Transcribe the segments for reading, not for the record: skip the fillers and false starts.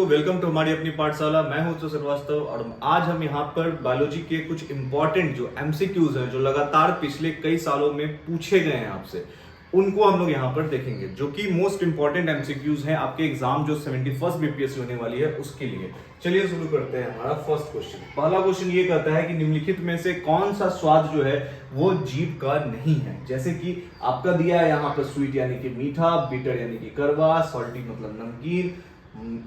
दोस्तों, welcome to हमारी अपनी पाठशाला। मैं हूं श्रीवास्तव और आज हम यहाँ पर बायोलॉजी के कुछ इंपॉर्टेंट जो एमसीक्यूज हैं, जो लगातार पिछले कई सालों में पूछे गए हैं आपसे, उनको हम लोग यहाँ पर देखेंगे, जो कि मोस्ट इंपॉर्टेंट एमसीक्यूज हैं आपके एग्जाम जो 71st बीपीएससी होने वाली है उसके लिए। चलिए शुरू करते हैं। हमारा फर्स्ट क्वेश्चन, पहला क्वेश्चन ये कहता है कि निम्नलिखित में से कौन सा स्वाद जो है वो जीभ का नहीं है। जैसे कि आपका दिया है यहाँ पर स्वीट यानी कि मीठा, बिटर यानी कि कड़वा, सॉल्टी मतलब नमकीन,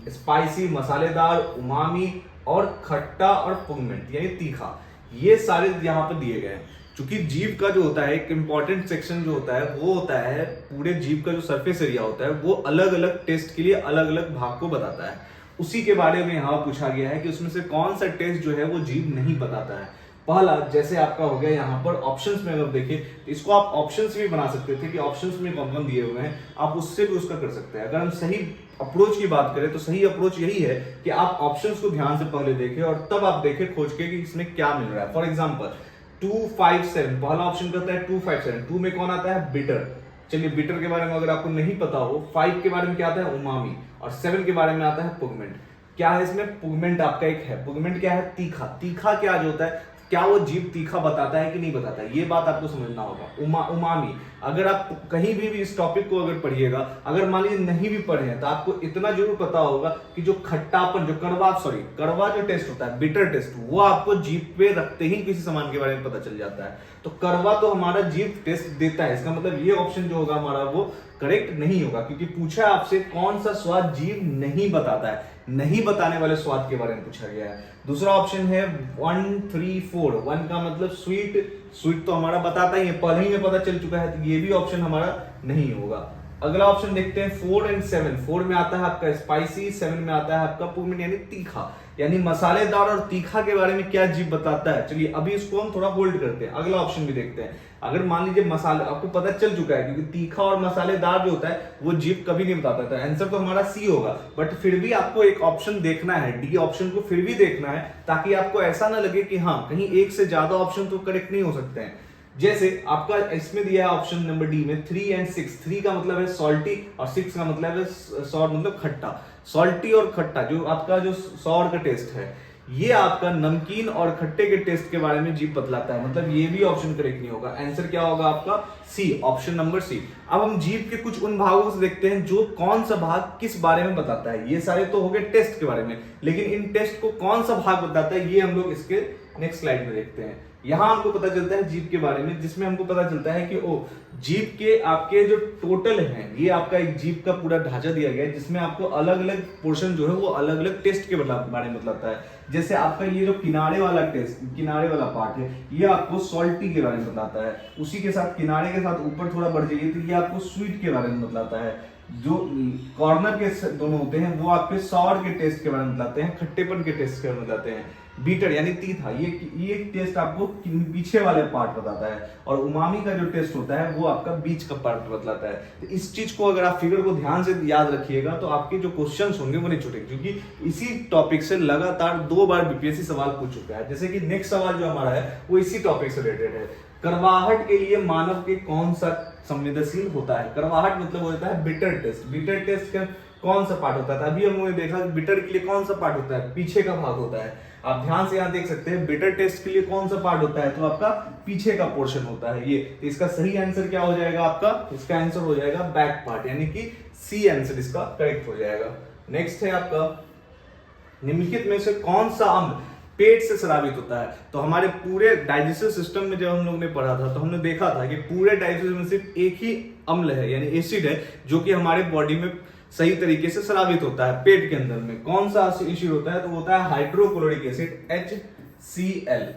स्पाइसी मसालेदार, उमामी और खट्टा और पुगमेंट यानी तीखा। ये सारे यहाँ पर दिए गए हैं। चूंकि जीभ का जो होता है एक इंपॉर्टेंट सेक्शन जो होता है वो होता है पूरे जीभ का जो सरफेस एरिया होता है वो अलग अलग टेस्ट के लिए अलग अलग भाग को बताता है। उसी के बारे में यहाँ पूछा गया है कि उसमें से कौन सा टेस्ट जो है वो जीभ नहीं बताता है। पहला जैसे आपका हो गया यहाँ पर ऑप्शंस में अगर देखें तो इसको आप ऑप्शंस भी बना सकते थे कि ऑप्शंस में कौन कौन दिए हुए हैं, आप उससे भी उसका कर सकते हैं। अगर हम सही अप्रोच की बात करें तो सही अप्रोच यही है कि आप ऑप्शंस को ध्यान से पहले देखें और तब आप देखें खोज के कि इसमें क्या मिल रहा है। फॉर एग्जाम्पल 257, पहला ऑप्शन कहता है 257, 2 में कौन आता है? बिटर। चलिए बिटर के बारे में अगर आपको नहीं पता हो, 5 के बारे में क्या आता है? उमामी, और 7 के बारे में आता है पुगमेंट। क्या है इसमें? पुगमेंट आपका एक है। पुगमेंट क्या है? तीखा। तीखा क्या जो होता है, क्या वो जीभ तीखा बताता है कि नहीं बताता है, ये बात आपको समझना होगा। उमामी, अगर आप कहीं भी इस टॉपिक को अगर पढ़िएगा, अगर मान लीजिए नहीं भी पढ़े हैं तो आपको इतना जरूर पता होगा कि जो खट्टापन, जो कड़वा जो टेस्ट होता है, बिटर टेस्ट, वो आपको जीभ पे रखते ही किसी सामान के बारे में पता चल जाता है। तो कड़वा तो हमारा जीभ टेस्ट देता है, इसका मतलब ये ऑप्शन जो होगा हमारा वो करेक्ट नहीं होगा, क्योंकि पूछा है आपसे कौन सा स्वाद जीभ नहीं बताता है। नहीं बताने वाले स्वाद के बारे में पूछा गया है। दूसरा ऑप्शन है 134, 1 का मतलब स्वीट तो हमारा बताता ही है, पहले ही में पता चल चुका है, तो ये भी ऑप्शन हमारा नहीं होगा। अगला ऑप्शन देखते हैं 4 और 7। 4 में आता है आपका स्पाइसी, 7 में आता है आपका पुगमेंट यानी तीखा, यानी मसालेदार और तीखा के बारे में क्या जीभ बताता है। चलिए अभी इसको हम थोड़ा होल्ड करते हैं, अगला ऑप्शन भी देखते हैं। अगर मान लीजिए मसाले आपको पता चल चुका है, क्योंकि तीखा और मसालेदार जो होता है वो जीभ कभी नहीं बताता था, आंसर तो हमारा सी होगा। बट फिर भी आपको एक ऑप्शन देखना है, डी ऑप्शन को फिर भी देखना है, ताकि आपको ऐसा ना लगे कि हाँ कहीं एक से ज्यादा ऑप्शन तो करेक्ट नहीं हो सकते हैं। जैसे आपका इसमें दिया है ऑप्शन नंबर डी में 3 और 6। 3 का मतलब है सॉल्टी और 6 का मतलब है सॉर मतलब खट्टा। सॉल्टी और खट्टा जो आपका जो सॉर का टेस्ट है, ये आपका नमकीन और खट्टे के टेस्ट के बारे में जीभ बतलाता है, मतलब ये भी ऑप्शन करेक्ट नहीं होगा। आंसर क्या होगा आपका? सी, ऑप्शन नंबर सी। अब हम जीभ के कुछ उन भागों से देखते हैं जो कौन सा भाग किस बारे में बताता है। ये सारे तो हो गए टेस्ट के बारे में, लेकिन इन टेस्ट को कौन सा भाग बताता है ये हम लोग इसके नेक्स्ट स्लाइड में देखते हैं। यहां हमको पता चलता है जीभ के बारे में, जिसमें हमको पता चलता है कि जीभ के आपके जो टोटल हैं, ये आपका एक जीभ का पूरा ढांचा दिया गया है, जिसमें आपको अलग अलग पोर्शन जो है वो अलग अलग टेस्ट के बारे में बताता है। जैसे आपका ये जो किनारे वाला पार्ट है, ये आपको सॉल्टी के बारे में बताता है। उसी के साथ किनारे के साथ ऊपर थोड़ा बढ़ जाइए तो ये आपको स्वीट के बारे में बताता है। जो कॉर्नर के दोनों होते हैं वो आपके सॉर के टेस्ट के बारे में बताते हैं, खट्टेपन के टेस्ट के बारे में बताते हैं। बीटर यानी तीखा, ये टेस्ट आपको पीछे वाले पार्ट बताता है, और उमामी का जो टेस्ट होता है वो आपका बीच का पार्ट बतलाता है। तो इस चीज को अगर आप फिगर को ध्यान से याद रखिएगा तो आपके जो क्वेश्चंस होंगे वो नहीं छूटेंगे, क्योंकि इसी टॉपिक से लगातार 2 बार बीपीएससी सवाल पूछ चुका है। जैसे कि नेक्स्ट सवाल जो हमारा है वो इसी टॉपिक से रिलेटेड है। करवाहट के लिए मानव के कौन सा संवेदनशील होता है? करवाहट मतलब होता है बिटर टेस्ट। बिटर टेस्ट का कौन सा पार्ट होता है? अभी हमने देखा बिटर के लिए कौन सा पार्ट होता है? पीछे का भाग होता है। आप ध्यान से यहाँ देख सकते हैं बिटर टेस्ट के लिए कौन सा पार्ट होता है, तो आपका पीछे का पोर्शन होता है ये। तो इसका सही आंसर क्या हो जाएगा आपका? इसका आंसर हो जाएगा बैक पार्ट, यानी कि सी आंसर इसका करेक्ट हो जाएगा। नेक्स्ट है आपका, निम्नलिखित में से कौन सा अम्ल पेट से स्रावित होता है? तो हमारे पूरे डाइजेस्टिव सिस्टम में जब हम लोग ने पढ़ा था तो हमने देखा था कि पूरे डाइजेस्टिव में सिर्फ एक ही अम्ल है यानी एसिड है जो कि हमारे बॉडी में सही तरीके से स्रावित होता है पेट के अंदर में। कौन सा एसिड होता है? तो होता है हाइड्रोक्लोरिक एसिड, HCl।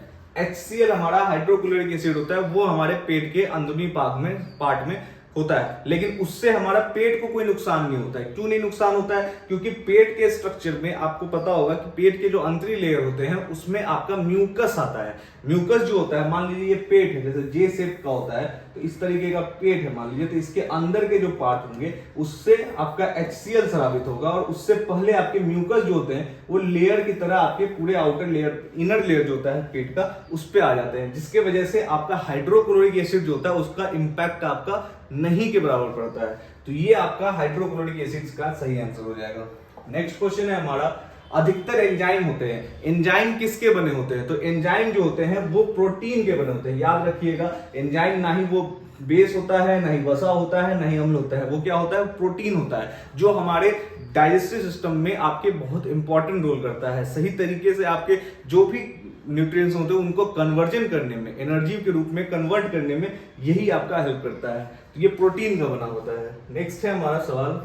HCl हमारा हाइड्रोक्लोरिक एसिड होता है, वो हमारे पेट के अंदरूनी पार्ट में होता है, लेकिन उससे हमारा पेट को कोई नुकसान नहीं होता है। क्यों नहीं नुकसान होता है? क्योंकि पेट के स्ट्रक्चर में आपको पता होगा कि पेट के जो अंतरी लेयर होते हैं उसमें आपका म्यूकस आता है। म्यूकस जो होता है, मान लीजिए ये पेट है, जैसे जे शेप का होता है, तो इस तरीके का पेट है मान लीजिए, तो इसके अंदर के जो पार्ट होंगे उससे आपका HCl स्रावित होगा, और उससे पहले आपके म्यूकस जो होते हैं वो लेयर की तरह आपके पूरे आउटर लेयर, इनर लेयर जो होता है पेट का, उस पे आ जाते हैं, जिसके वजह से आपका हाइड्रोक्लोरिक एसिड जो होता है उसका इंपैक्ट आपका नहीं के बराबर पड़ता है। तो ये आपका हाइड्रोक्लोरिक एसिड का सही आंसर हो जाएगा। नेक्स्ट क्वेश्चन है हमारा, अधिकतर एंजाइम होते हैं, एंजाइम किसके बने होते हैं? तो एंजाइम जो होते हैं वो प्रोटीन के बने होते हैं। याद रखिएगा, एंजाइम ना ही वो बेस होता है, ना ही वसा होता है, ना ही अम्ल होता है, वो क्या होता है? प्रोटीन होता है, जो हमारे डाइजेस्टिव सिस्टम में आपके बहुत इंपॉर्टेंट रोल करता है। सही तरीके से आपके जो भी न्यूट्रिएंट्स होते हैं उनको कन्वर्जन करने में, एनर्जी के रूप में कन्वर्ट करने में यही आपका हेल्प करता है। तो ये प्रोटीन का बना होता है। नेक्स्ट है हमारा सवाल,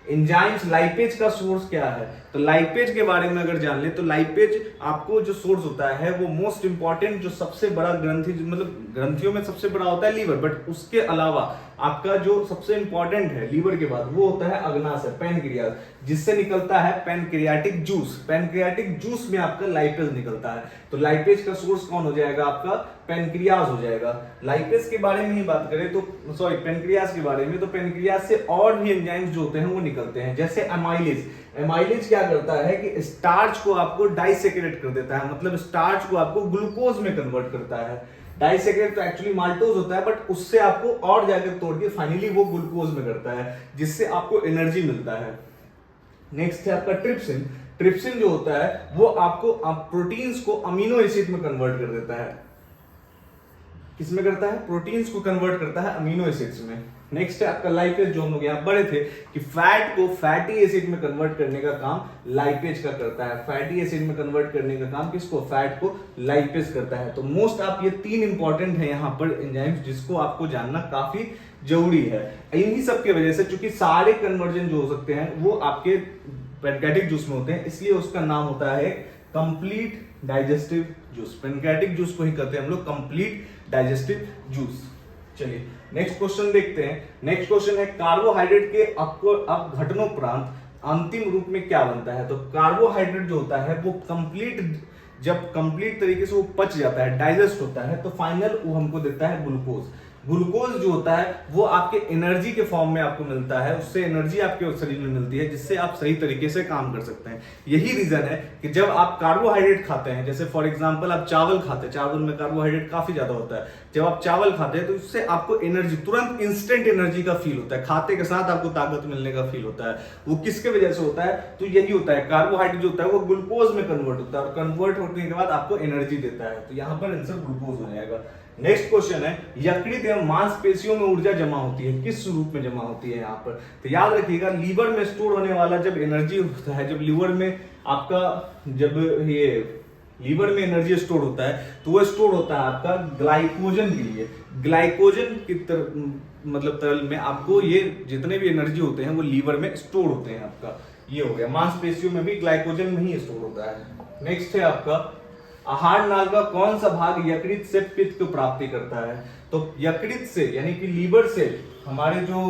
एंजाइम्स लाइपेज का सोर्स क्या है? तो लाइपेज के बारे में अगर जान ले तो लाइपेज आपको जो सोर्स होता है वो मोस्ट इंपॉर्टेंट, जो सबसे बड़ा ग्रंथि, मतलब ग्रंथियों में सबसे बड़ा होता है लीवर, बट उसके अलावा आपका जो सबसे इंपॉर्टेंट है लीवर के बाद वो होता है अग्नाशय, पैनक्रियाज, जिससे निकलता है पैनक्रियाटिक जूस। पैनक्रियाटिक जूस में आपका लाइपेज निकलता है। तो लाइपेज का सोर्स कौन हो जाएगा? आपका पैनक्रियाज हो जाएगा। लाइपेज के बारे में ही बात करें तो सॉरी पैनक्रियाज के बारे में, तो पैनक्रियाज से और भी एंजाइम्स जो होते हैं वो निकलते हैं, जैसे एमाइलेज। एमाइलेज क्या करता है कि स्टार्च को आपको डाइसेक्रेट कर देता है, मतलब स्टार्च को आपको ग्लूकोज में कन्वर्ट करता है। डाइसेक्रेट तो एक्चुअली माल्टोज होता है, बट उससे आपको और जाकर तोड़ के फाइनली वो ग्लूकोज में करता है, जिससे आपको एनर्जी मिलता है। नेक्स्ट है आपका ट्रिप्सिन। ट्रिप्सिन जो होता है वो आपको प्रोटीन्स को अमीनो एसिड में कन्वर्ट कर देता है। किसमें करता है? प्रोटीन्स को कन्वर्ट करता है अमीनो एसिड्स में। नेक्स्ट है आपका लाइपेज, जो हम लोग यहाँ पढ़े थे कि फैट को फैटी एसिड में कन्वर्ट करने का काम लाइपेज का करता है। फैटी एसिड में कन्वर्ट करने का काम किसको? फैट को लाइपेज करता है। तो मोस्ट आप ये तीन इंपॉर्टेंट है यहाँ पर एंजाइम्स, जिसको आपको जानना काफी जरूरी है। इन्हीं सब की वजह से, चूंकि सारे कन्वर्जन जो हो सकते हैं वो आपके पैनक्रियाटिक जूस में होते हैं, इसलिए उसका नाम होता है complete digestive juice. Pancreatic juice को ही कहते हैं हम लोग कंप्लीट डाइजेस्टिव जूस। चलिए नेक्स्ट क्वेश्चन देखते हैं। नेक्स्ट क्वेश्चन है, कार्बोहाइड्रेट के अपघटनोपरांत अंतिम रूप में क्या बनता है? तो कार्बोहाइड्रेट जो होता है वो जब कंप्लीट तरीके से वो पच जाता है, डाइजेस्ट होता है, तो फाइनल वो हमको देता है ग्लूकोज। ग्लूकोज जो होता है वो आपके एनर्जी के फॉर्म में आपको मिलता है, उससे एनर्जी आपके शरीर में मिलती है, जिससे आप सही तरीके से काम कर सकते हैं। यही रीजन है कि जब आप कार्बोहाइड्रेट खाते हैं, जैसे फॉर एग्जांपल आप चावल खाते हैं, चावल में कार्बोहाइड्रेट काफी ज्यादा होता है, जब आप चावल खाते हैं तो उससे आपको एनर्जी, तुरंत इंस्टेंट एनर्जी का फील होता है, खाते के साथ आपको ताकत मिलने का फील होता है। वो किसके वजह से होता है? तो यही होता है, कार्बोहाइड्रेट जो होता है वो ग्लूकोज में कन्वर्ट होता है, और कन्वर्ट होने के बाद आपको एनर्जी देता है। तो यहाँ पर आंसर ग्लूकोज हो जाएगा। नेक्स्ट क्वेश्चन है, यकृत एवं मांसपेशियों में ऊर्जा जमा होती है, किस रूप में जमा होती है यहाँ पर? तो याद रखिएगा, लीवर में स्टोर होने वाला जब एनर्जी होता है, जब लीवर में आपका जब ये लीवर में एनर्जी स्टोर होता है तो वो स्टोर होता है आपका ग्लाइकोजन के लिए। ग्लाइकोजन की मतलब तरल में आपको ये जितने भी एनर्जी होते हैं वो लीवर में स्टोर होते हैं आपका। ये हो गया, मांसपेशियों में भी ग्लाइकोजन में ही स्टोर होता है। नेक्स्ट है आपका, आहार नाल का कौन सा भाग यकृत से पित्त को प्राप्ति करता है? तो यकृत से यानी कि लीवर से हमारे जो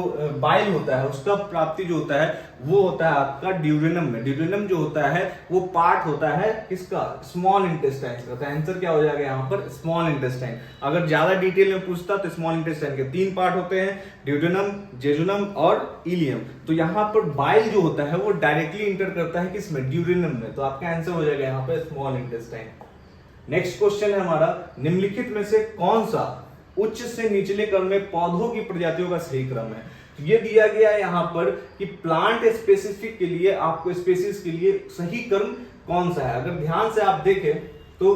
बाइल होता है उसका प्राप्ति जो होता है वो होता है आपका ड्यूडेनम में। ड्यूडेनम जो होता है वो पार्ट होता है किसका? स्मॉल इंटेस्टाइन का। तो आंसर क्या हो जाएगा यहाँ पर? Small intestine. अगर ज्यादा डिटेल में पूछता तो स्मॉल इंटेस्टाइन के 3 पार्ट होते हैं, ड्यूडेनम, जेजुनम और इलियम। तो यहाँ पर बाइल जो होता है वो डायरेक्टली इंटर करता है किसमें? ड्यूडेनम में। तो आपका आंसर हो जाएगा यहाँ पर स्मॉल इंटेस्टाइन। नेक्स्ट क्वेश्चन है हमारा, निम्नलिखित में से कौन सा उच्च से निचले क्रम में पौधों की प्रजातियों का सही क्रम है? तो ये दिया गया है यहाँ पर कि प्लांट स्पेसिफिक के लिए, आपको स्पेसीज के लिए सही क्रम कौन सा है। अगर ध्यान से आप देखें तो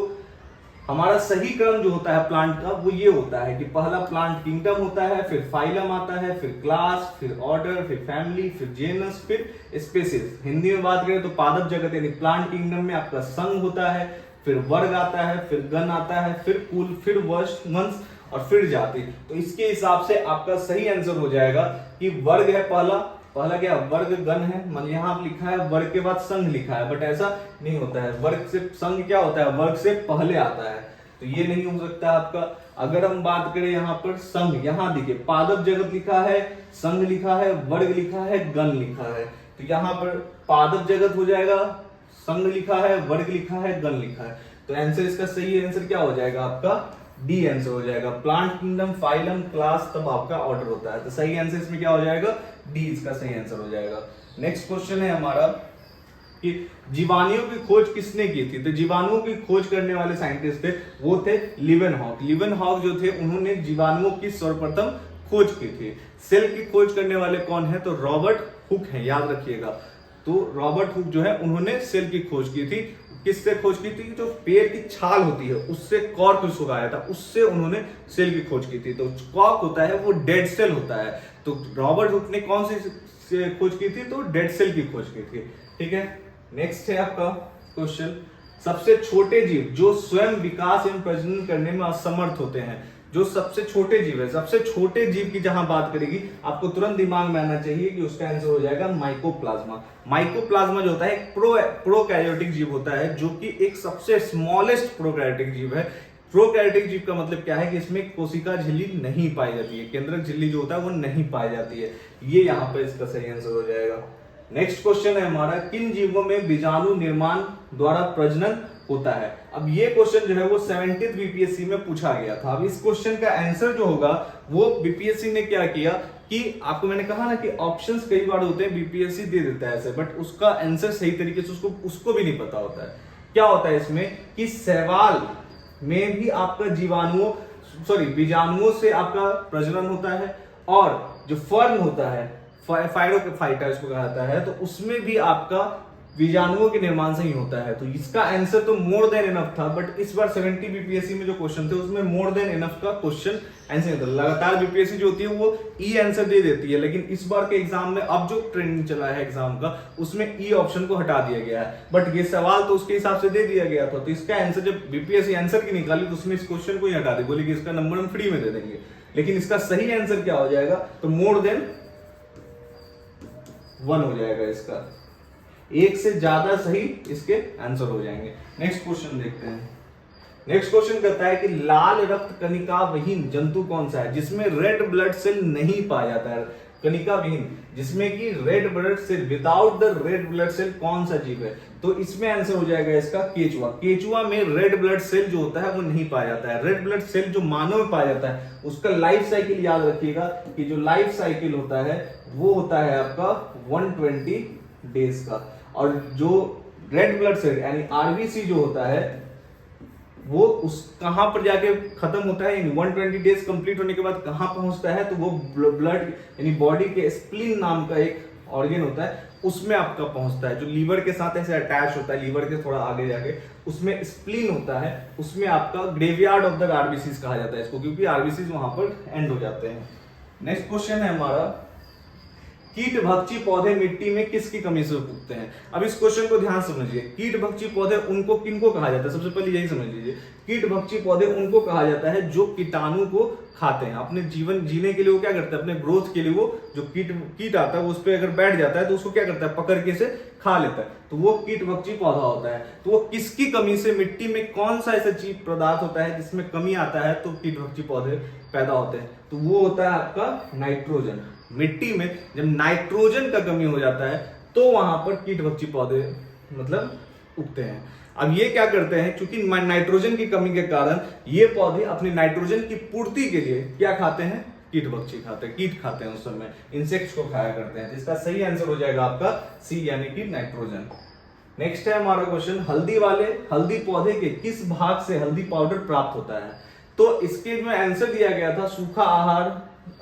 हमारा सही क्रम जो होता है प्लांट का वो ये होता है कि पहला प्लांट किंगडम होता है, फिर फाइलम आता है, फिर क्लास, फिर ऑर्डर, फिर फैमिली, फिर जेनस, फिर स्पेसीज। हिंदी में बात करें तो पादप जगत यानी प्लांट किंगडम में आपका संघ होता है, फिर वर्ग आता है, फिर गण आता है, फिर कुल, फिर वंश और फिर जाति। तो इसके हिसाब से आपका सही आंसर हो जाएगा कि वर्ग है पहला क्या? वर्ग गण है। मान यहाँ आप लिखा है वर्ग के बाद संघ लिखा है, बट ऐसा नहीं होता है। वर्ग से संघ क्या होता है? वर्ग से पहले आता है, तो ये नहीं हो सकता आपका। अगर हम बात करें यहाँ पर संघ, यहाँ देखिए पादप जगत लिखा है, संघ लिखा है, वर्ग लिखा है, गण लिखा है। तो यहाँ पर पादप जगत हो जाएगा, संघ लिखा है, वर्ग लिखा है, गण लिखा है। तो आंसर इसका सही आंसर क्या हो जाएगा? आपका डी आंसर हो जाएगा। प्लांट किंगडम, फाइलम, क्लास, तब आपका ऑर्डर होता है। तो सही आंसर इसमें क्या हो जाएगा? डी इसका सही आंसर हो जाएगा। नेक्स्ट क्वेश्चन है हमारा कि जीवाणुओं की खोज किसने की थी? तो जीवाणुओं की खोज करने वाले साइंटिस्ट थे वो थे लीवेनहॉक। लीवेनहॉक जो थे उन्होंने जीवाणुओं की सर्वप्रथम खोज की थी। सेल की खोज करने वाले कौन है? तो रॉबर्ट हुक है, याद रखिएगा। तो रॉबर्ट हुक जो है उन्होंने सेल की खोज की थी। किससे खोज की थी? जो पेड़ की छाल होती है उससे कॉर्क उसको कहा था, उससे उन्होंने सेल की खोज की थी। तो कॉर्क होता है वो डेड सेल होता है। तो रॉबर्ट हुक ने कौन सी खोज की थी? तो डेड सेल की खोज की थी। ठीक है, नेक्स्ट है आपका क्वेश्चन, सबसे छोटे जीव जो स्वयं विकास एवं प्रजनन करने में असमर्थ होते हैं। जो सबसे छोटे जीव है, सबसे छोटे जीव की जहां बात करेगी आपको तुरंत दिमाग में आना चाहिए कि उसका आंसर हो जाएगा माइकोप्लाज्मा। माइकोप्लाज्मा जो होता है एक प्रोकैरियोटिक जीव होता है, जो कि एक सबसे स्मॉलेस्ट प्रोकैरियोटिक जीव है। प्रोकैरियोटिक जीव का मतलब क्या है कि इसमें कोशिका झिल्ली नहीं पाई जाती है, केंद्रक झिल्ली जो होता है वो नहीं पाई जाती है। ये यहाँ पे इसका सही आंसर हो जाएगा। नेक्स्ट क्वेश्चन है हमारा, किन जीवों में बीजाणु निर्माण द्वारा प्रजनन होता है। अब ये क्वेश्चन जो है वो 70th बीपीएससी में पूछा गया था। अब इस क्वेश्चन का आंसर जो होगा वो बीपीएससी ने क्या किया कि आपको मैंने कहा ना कि ऑप्शंस कई बार होते हैं बीपीएससी दे देता है ऐसे, बट उसका आंसर सही तरीके से उसको भी नहीं पता होता है। क्या होता है इसमें कि शैवाल में भी आपका बीजाणुओं से आपका प्रजनन होता है, और जो फर्न होता है फाइटोफाइटा इसको कहा जाता है, तो उसमें भी आपका बीजाणुओं के निर्माण से ही होता है। तो इसका आंसर तो मोर देन इनफ था, बट इस बार 70 बीपीएससी में जो क्वेश्चन थे उसमें मोर देन इनफ का क्वेश्चन आंसर नहीं था। लगातार बीपीएससी जो होती है वो ई आंसर दे देती है, लेकिन इस बार के एग्जाम में अब जो ट्रेंडिंग चला है एग्जाम का उसमें ई ऑप्शन को हटा दिया गया है, बट ये सवाल तो उसके हिसाब से दे दिया गया था। तो इसका आंसर जब बीपीएससी आंसर की निकाली तो उसमें इस क्वेश्चन को ही हटा दी, बोले कि इसका नंबर हम फ्री में दे देंगे। लेकिन इसका सही आंसर क्या हो जाएगा? तो मोर देन 1 हो जाएगा। इसका एक से ज्यादा सही इसके आंसर हो जाएंगे। नेक्स्ट क्वेश्चन देखते हैं। नेक्स्ट क्वेश्चन कहता है कि लाल रक्त कणिका विहीन जंतु कौन सा है जिसमें रेड ब्लड सेल नहीं पाया जाता है। कणिका विहीन जिसमें कि red blood cell, without the red blood cell कौन सा जीव है? तो इसमें आंसर हो जाएगा इसका केचुआ। केचुआ में रेड ब्लड सेल जो होता है वो नहीं पाया जाता है। रेड ब्लड सेल जो मानव में पाया जाता है उसका लाइफ साइकिल याद रखिएगा कि जो लाइफ साइकिल होता है वो होता है आपका 120 डेज का, और जो रेड ब्लड सेल यानी आरबीसी जो होता है वो उस कहां पर जाके खत्म होता है, यानी 120 डेज कंप्लीट होने के बाद कहां पहुंचता है? तो वो ब्लड यानी बॉडी के स्प्लीन नाम का एक ऑर्गन होता है उसमें आपका पहुंचता है, जो लीवर के साथ ऐसे अटैच होता है, लीवर के थोड़ा आगे जाके उसमें स्प्लीन होता है, उसमें आपका ग्रेवयार्ड ऑफ द आरबीसीज कहा जाता है इसको, क्योंकि आरबीसीज वहां पर एंड हो जाते हैं। नेक्स्ट क्वेश्चन है हमारा, कीट भक्षी पौधे मिट्टी में किसकी कमी से उगते हैं। अब इस क्वेश्चन को ध्यान समझिए। कीट भक्षी पौधे उनको किनको कहा जाता है? सबसे पहले यही समझ लीजिए, कीट भक्षी पौधे उनको कहा जाता है जो कीटाणु को खाते हैं। अपने जीवन जीने के लिए वो क्या करते हैं? अपने ग्रोथ के लिए वो जो कीट आता है वो उस पर अगर बैठ जाता है तो उसको क्या करता है? पकड़ के से खा लेता है। तो वो कीट भक्षी पौधा होता है। तो वो किसकी कमी से, मिट्टी में कौन सा ऐसा चीज पदार्थ होता है जिसमें कमी आता है तो कीट भक्षी पौधे पैदा होते हैं? तो वो होता है आपका नाइट्रोजन। मिट्टी में जब नाइट्रोजन का कमी हो जाता है तो वहां पर कीट भक्षी पौधे मतलब उगते हैं। अब ये क्या करते हैं, क्योंकि नाइट्रोजन की कमी के कारण ये पौधे अपनी नाइट्रोजन की पूर्ति के लिए क्या खाते हैं? कीट भक्षी खाते हैं, कीट खाते हैं, उस समय इंसेक्ट्स को खाया करते हैं। जिसका सही आंसर हो जाएगा आपका सी यानी कि नाइट्रोजन। नेक्स्ट है हमारा क्वेश्चन, हल्दी पौधे के किस भाग से हल्दी पाउडर प्राप्त होता है? तो इसके में आंसर दिया गया था सूखा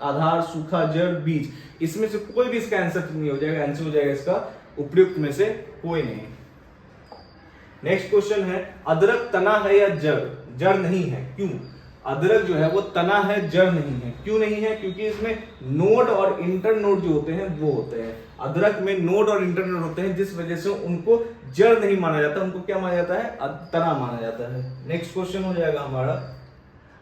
आधार, सूखा जड़, बीज। इसमें से कोई भी इसका आंसर नहीं हो जाएगा। आंसर हो जाएगा इसका उपयुक्त में से कोई नहीं। नेक्स्ट क्वेश्चन है, अदरक तना है या जड़? जड़ नहीं है, क्यों? अदरक जो है वो तना है, जड़ नहीं है। क्यों नहीं है? क्योंकि इसमें नोड और इंटर नोड जो होते हैं वो होते हैं। अदरक में नोड और इंटर नोड होते हैं, जिस वजह से उनको जड़ नहीं माना जाता, उनको क्या माना जाता है? तना माना जाता है। नेक्स्ट क्वेश्चन हो जाएगा हमारा,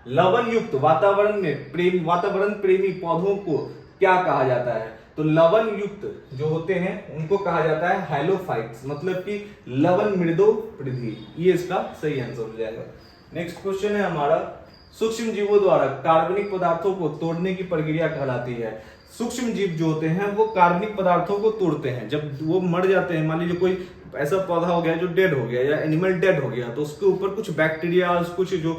लवण युक्त वातावरण प्रेमी पौधों को क्या कहा जाता है? तो लवण युक्त जो होते हैं उनको कहा जाता है हैलोफाइट्स, मतलब कि लवण मृदो पृथ्वी। ये इसका सही आंसर हो जाएगा। नेक्स्ट क्वेश्चन है हमारा, सूक्ष्म जीवों द्वारा कार्बनिक पदार्थों को तोड़ने की प्रक्रिया कहलाती है। सूक्ष्म जीव जो होते हैं वो कार्बनिक पदार्थों को तोड़ते हैं। जब वो मर जाते हैं, मान लीजिए कोई ऐसा पौधा हो गया जो डेड हो गया या एनिमल डेड हो गया, तो उसके ऊपर कुछ बैक्टीरिया, कुछ जो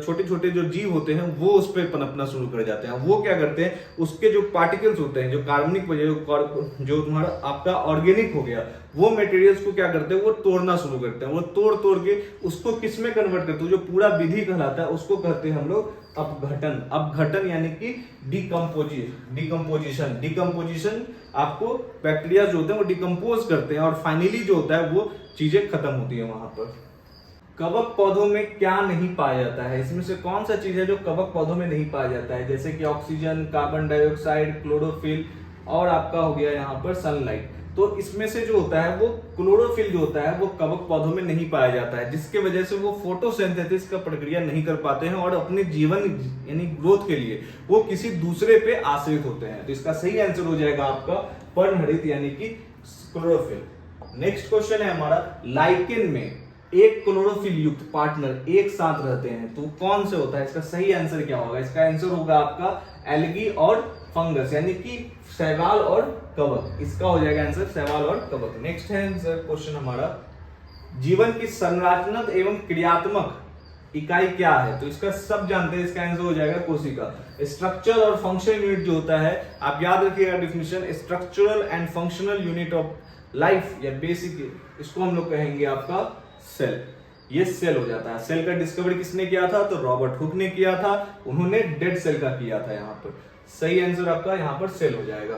छोटे छोटे जो जीव होते हैं वो उस पर पनपना शुरू कर जाते हैं। वो क्या करते हैं, उसके जो पार्टिकल्स होते हैं, जो कार्बनिक जो तुम्हारा आपका ऑर्गेनिक हो गया, वो मटेरियल्स को क्या करते हैं? वो तोड़ना शुरू करते हैं। वो तोड़ के उसको किस में कन्वर्ट करते हैं? जो पूरा विधि कहलाता है उसको कहते हैं हम लोग अपघटन। अपघटन यानी कि डिकम्पोजिशन आपको बैक्टीरिया जो होते हैं वो डिकम्पोज करते हैं और फाइनली जो होता है वो चीजें खत्म होती है वहां पर। कवक पौधों में क्या नहीं पाया जाता है, इसमें से कौन सा चीज है जो कवक पौधों में नहीं पाया जाता है, जैसे कि ऑक्सीजन, कार्बन डाइऑक्साइड, क्लोरोफिल और आपका हो गया यहाँ पर सनलाइट। तो इसमें से जो होता है वो क्लोरोफिल जो होता है वो कवक पौधों में नहीं पाया जाता है, जिसके वजह से वो फोटोसिंथेसिस का प्रक्रिया नहीं कर पाते हैं और अपने जीवन यानी ग्रोथ के लिए वो किसी दूसरे पे आश्रित होते हैं। तो इसका सही आंसर हो जाएगा आपका पर्णहरित यानी कि क्लोरोफिल। नेक्स्ट क्वेश्चन है हमारा, लाइकेन में एक क्लोरोफिल युक्त पार्टनर एक साथ रहते हैं तो कौन से होता है, इसका सही आंसर क्या होगा? इसका आंसर होगा आपका एल्गी और फंगस यानी कि शैवाल और कवक। इसका हो जाएगा आंसर शैवाल और कवक। नेक्स्ट है आंसर क्वेश्चन हमारा, जीवन की संरचनात्मक एवं क्रियात्मक इकाई क्या है? तो इसका सब जानते हैं, इसका आंसर हो जाएगा कोशिका। स्ट्रक्चर और फंक्शनल यूनिट जो होता है, आप याद रखिएगा definition, structural and functional unit of life या बेसिक, इसको हम लोग कहेंगे आपका सेल। ये सेल हो जाता है। सेल का डिस्कवरी किसने किया था? तो रॉबर्ट हुक ने किया था, उन्होंने डेड सेल का किया था। यहाँ पर सही आंसर आपका यहाँ पर सेल हो जाएगा।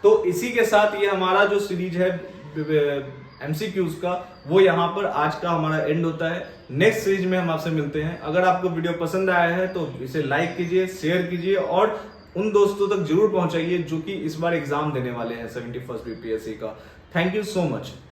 तो इसी के साथ ये हमारा जो सीरीज है एमसीक्यूज का वो यहाँ पर आज का हमारा एंड होता है। नेक्स्ट सीरीज में हम आपसे मिलते हैं। अगर आपको वीडियो पसंद आया है तो इसे लाइक कीजिए, शेयर कीजिए और उन दोस्तों तक जरूर पहुंचाइए जो कि इस बार एग्जाम देने वाले हैं 71st बीपीएससी का। Thank you so much.